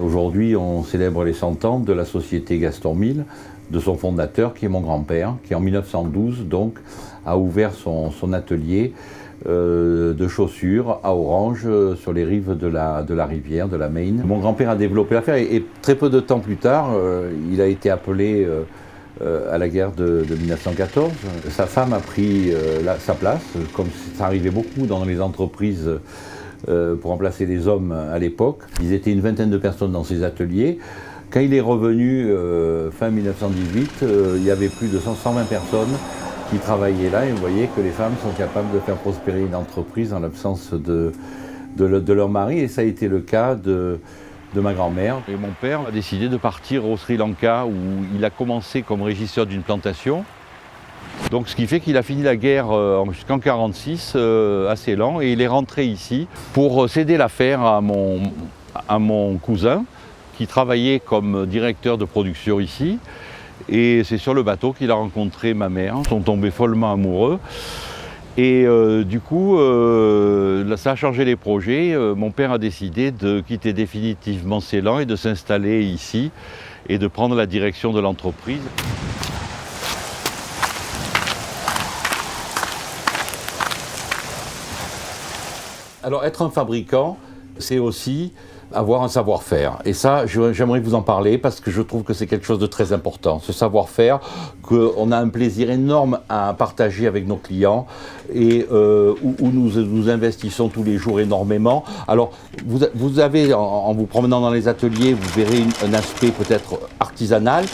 Aujourd'hui, on célèbre les 100 ans de la société Gaston Mille, de son fondateur, qui est mon grand-père, qui en 1912 donc, a ouvert son atelier de chaussures à Orange, sur les rives de la rivière, de la Maine. Mon grand-père a développé l'affaire et très peu de temps plus tard, il a été appelé à la guerre de 1914. Sa femme a pris sa place, comme ça arrivait beaucoup dans les entreprises pour remplacer les hommes à l'époque. Ils étaient une vingtaine de personnes dans ces ateliers. Quand il est revenu fin 1918, il y avait plus de 120 personnes qui travaillaient là, et vous voyez que les femmes sont capables de faire prospérer une entreprise en l'absence de leur mari, et ça a été le cas de ma grand-mère. Et mon père a décidé de partir au Sri Lanka, où il a commencé comme régisseur d'une plantation. Donc ce qui fait qu'il a fini la guerre jusqu'en 1946 à Ceylan, et il est rentré ici pour céder l'affaire à mon cousin, qui travaillait comme directeur de production ici. Et c'est sur le bateau qu'il a rencontré ma mère. Ils sont tombés follement amoureux. Et du coup, ça a changé les projets. Mon père a décidé de quitter définitivement Ceylan et de s'installer ici et de prendre la direction de l'entreprise. Alors, être un fabricant, c'est aussi avoir un savoir-faire. Et ça, j'aimerais vous en parler parce que je trouve que c'est quelque chose de très important. Ce savoir-faire qu'on a un plaisir énorme à partager avec nos clients et où nous investissons tous les jours énormément. Alors, vous avez, en vous promenant dans les ateliers, vous verrez un aspect peut-être artisanal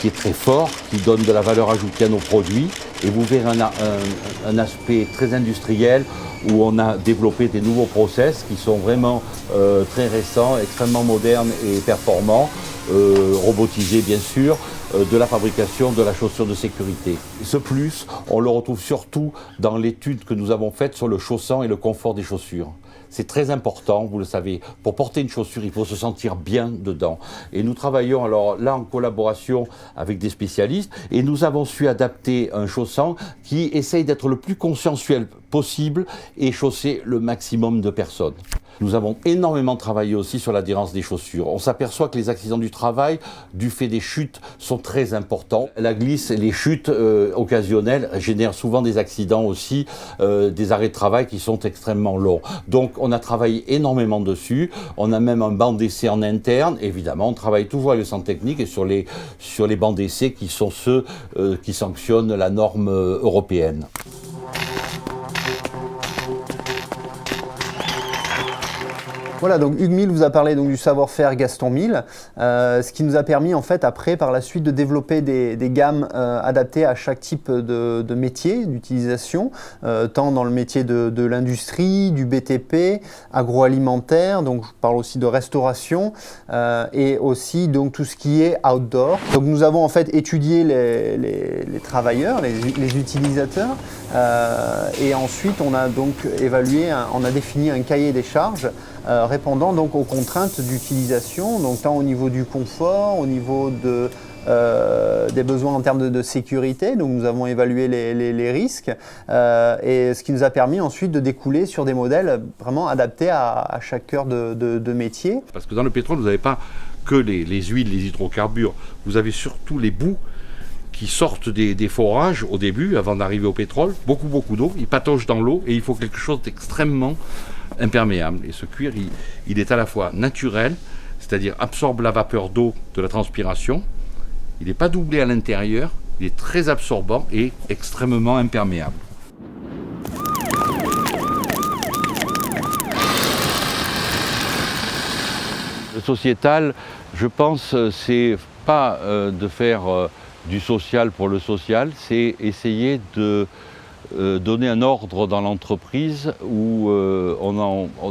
qui est très fort, qui donne de la valeur ajoutée à nos produits. Et vous verrez un aspect très industriel où on a développé des nouveaux process qui sont vraiment très récents, extrêmement modernes et performants, robotisés bien sûr, de la fabrication de la chaussure de sécurité. Ce plus, on le retrouve surtout dans l'étude que nous avons faite sur le chaussant et le confort des chaussures. C'est très important, vous le savez. Pour porter une chaussure, il faut se sentir bien dedans. Et nous travaillons alors là en collaboration avec des spécialistes et nous avons su adapter un chaussant qui essaye d'être le plus consensuel possible et chausser le maximum de personnes. Nous avons énormément travaillé aussi sur l'adhérence des chaussures. On s'aperçoit que les accidents du travail, du fait des chutes, sont très importants. La glisse et les chutes occasionnelles génèrent souvent des accidents aussi, des arrêts de travail qui sont extrêmement longs. Donc on a travaillé énormément dessus. On a même un banc d'essai en interne. Évidemment, on travaille toujours avec le centre technique et sur les bancs d'essai qui sont ceux qui sanctionnent la norme européenne. Voilà, donc Hugues Mille vous a parlé donc du savoir-faire Gaston Mille, ce qui nous a permis en fait après par la suite de développer des gammes adaptées à chaque type de métier, d'utilisation, tant dans le métier de l'industrie, du BTP, agroalimentaire, donc je parle aussi de restauration et aussi donc tout ce qui est outdoor. Donc nous avons en fait étudié les travailleurs, les utilisateurs et ensuite on a donc évalué, on a défini un cahier des charges répondant donc aux contraintes d'utilisation, donc tant au niveau du confort, au niveau des besoins en termes de sécurité. Donc nous avons évalué les risques et ce qui nous a permis ensuite de découler sur des modèles vraiment adaptés à chaque cœur de métier. Parce que dans le pétrole, vous n'avez pas que les huiles, les hydrocarbures, vous avez surtout les boues qui sortent des forages au début, avant d'arriver au pétrole, beaucoup d'eau, ils pataugent dans l'eau et il faut quelque chose d'extrêmement imperméable. Et ce cuir, il est à la fois naturel, c'est-à-dire absorbe la vapeur d'eau de la transpiration, il n'est pas doublé à l'intérieur, il est très absorbant et extrêmement imperméable. Le sociétal, je pense, c'est pas de faire du social pour le social, c'est essayer de donner un ordre dans l'entreprise où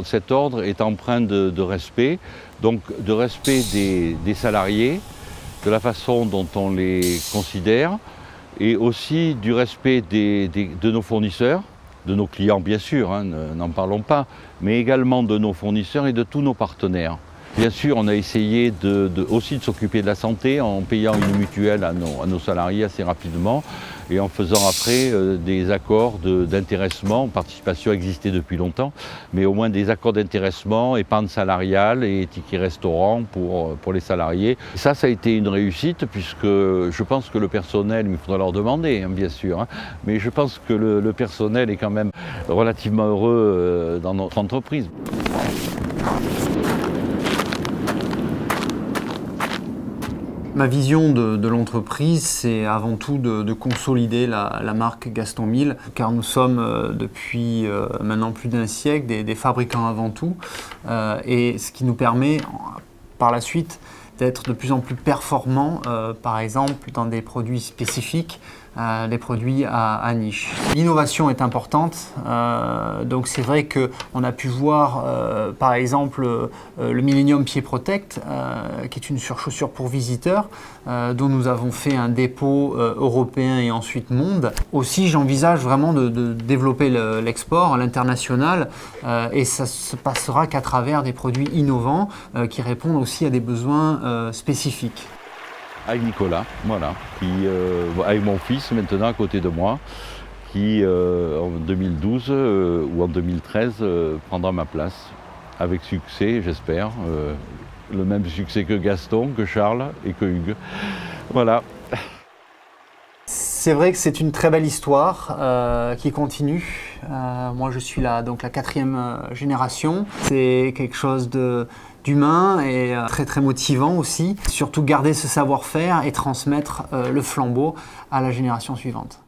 cet ordre est empreint de respect, donc de respect des salariés, de la façon dont on les considère, et aussi du respect de nos fournisseurs, de nos clients bien sûr, n'en parlons pas, mais également de nos fournisseurs et de tous nos partenaires. Bien sûr, on a essayé aussi de s'occuper de la santé en payant une mutuelle à nos salariés assez rapidement et en faisant après des accords d'intéressement. Participation existait depuis longtemps, mais au moins des accords d'intéressement, épargne salariale et tickets restaurant pour les salariés. Et ça a été une réussite puisque je pense que le personnel, il faudra leur demander hein, bien sûr, hein, mais je pense que le personnel est quand même relativement heureux dans notre entreprise. Ma vision de l'entreprise, c'est avant tout de consolider la marque Gaston Mille, car nous sommes depuis maintenant plus d'un siècle des fabricants avant tout, et ce qui nous permet par la suite d'être de plus en plus performants, par exemple dans des produits spécifiques, des produits à niche. L'innovation est importante, donc c'est vrai qu'on a pu voir par exemple le Millennium Pied Protect, qui est une surchaussure pour visiteurs, dont nous avons fait un dépôt européen et ensuite monde. Aussi j'envisage vraiment de développer l'export à l'international, et ça se passera qu'à travers des produits innovants qui répondent aussi à des besoins spécifiques. Avec Nicolas, voilà, avec mon fils maintenant à côté de moi, qui en 2012 ou en 2013 prendra ma place, avec succès j'espère, le même succès que Gaston, que Charles et que Hugues. Voilà. C'est vrai que c'est une très belle histoire qui continue. Moi je suis donc la 4e génération. C'est quelque chose d'humain et très très motivant aussi. Surtout garder ce savoir-faire et transmettre le flambeau à la génération suivante.